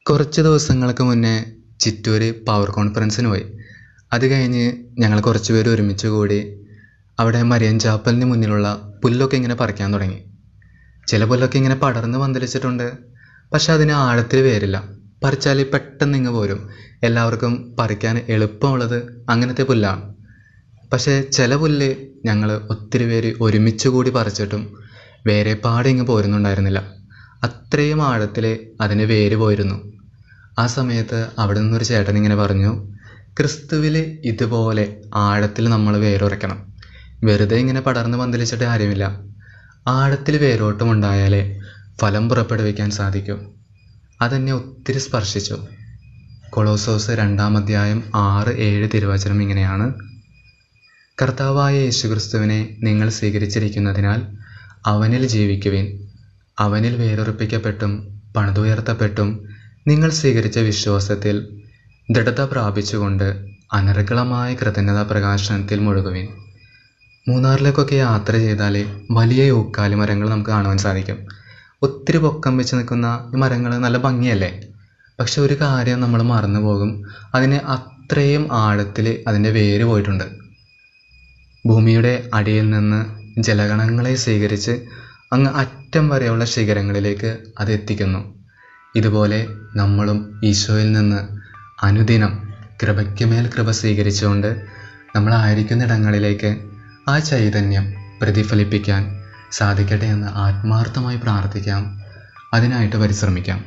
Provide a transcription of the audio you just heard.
കുറച്ച് ദിവസങ്ങൾക്ക് മുന്നേ ചിറ്റൂർ പവർ കോൺഫറൻസിന് പോയി. അത് കഴിഞ്ഞ് ഞങ്ങൾ കുറച്ച് പേര് ഒരുമിച്ച് കൂടി അവിടെ മരിയൻ ചാപ്പലിന് മുന്നിലുള്ള പുല്ലൊക്കെ ഇങ്ങനെ പറിക്കാൻ തുടങ്ങി. ചില പുല്ലൊക്കെ ഇങ്ങനെ പടർന്ന് പന്തലിച്ചിട്ടുണ്ട്, പക്ഷെ അതിന് ആഴത്തിൽ വേരില്ല. പറിച്ചാൽ പെട്ടെന്ന് ഇങ്ങ് പോരും. എല്ലാവർക്കും പറിക്കാൻ എളുപ്പമുള്ളത് അങ്ങനത്തെ പുല്ലാണ്. പക്ഷേ ചില പുല്ല് ഞങ്ങൾ ഒത്തിരി പേര് ഒരുമിച്ച് കൂടി പറിച്ചിട്ടും വേറെ പാടെ ഇങ്ങ് പോരുന്നുണ്ടായിരുന്നില്ല. അത്രയും ആഴത്തിൽ അതിന് വേര് പോയിരുന്നു. ആ സമയത്ത് അവിടെ നിന്നൊരു ചേട്ടൻ ഇങ്ങനെ പറഞ്ഞു, ക്രിസ്തുവിൽ ഇതുപോലെ ആഴത്തിൽ നമ്മൾ വേരുറയ്ക്കണം. വെറുതെ ഇങ്ങനെ പടർന്ന് പന്തലിച്ചിട്ട് കാര്യമില്ല. ആഴത്തിൽ വേരോട്ടമുണ്ടായാലേ ഫലം പുറപ്പെടുവിക്കാൻ സാധിക്കൂ. അതെന്നെ ഒത്തിരി സ്പർശിച്ചു. കൊളോസോസ് 2-ാം അധ്യായം 6-7 തിരുവചനം ഇങ്ങനെയാണ്: കർത്താവായ യേശുക്രിസ്തുവിനെ നിങ്ങൾ സ്വീകരിച്ചിരിക്കുന്നതിനാൽ അവനിൽ ജീവിക്കുവിൻ. അവനിൽ വേരുറപ്പിക്കപ്പെട്ടും പണിതുയർത്തപ്പെട്ടും നിങ്ങൾ സ്വീകരിച്ച വിശ്വാസത്തിൽ ദൃഢത പ്രാപിച്ചുകൊണ്ട് അനർഗളമായ കൃതജ്ഞതാ പ്രകാശനത്തിൽ മുഴുകുവിൻ. മൂന്നാറിലേക്കൊക്കെ യാത്ര ചെയ്താൽ വലിയ യൂക്കാലി മരങ്ങൾ നമുക്ക് കാണുവാൻ സാധിക്കും. ഒത്തിരി പൊക്കം വെച്ച് നിൽക്കുന്ന ഈ മരങ്ങൾ നല്ല ഭംഗിയല്ലേ? പക്ഷെ ഒരു കാര്യം നമ്മൾ മറന്നു പോകും, അതിന് അത്രയും ആഴത്തിൽ അതിൻ്റെ വേര് പോയിട്ടുണ്ട്. ഭൂമിയുടെ അടിയിൽ നിന്ന് ജലഗണങ്ങളെ സ്വീകരിച്ച് അങ്ങ് അറ്റം വരെയുള്ള ശിഖരങ്ങളിലേക്ക് അത് എത്തിക്കുന്നു. ഇതുപോലെ നമ്മളും ഈശോയിൽ നിന്ന് അനുദിനം കൃപയ്ക്കുമേൽ കൃപ സ്വീകരിച്ചുകൊണ്ട് നമ്മളായിരിക്കുന്ന ഇടങ്ങളിലേക്ക് ആ ചൈതന്യം പ്രതിഫലിപ്പിക്കാൻ സാധിക്കട്ടെ എന്ന് ആത്മാർത്ഥമായി പ്രാർത്ഥിക്കാം. അതിനായിട്ട് പരിശ്രമിക്കാം.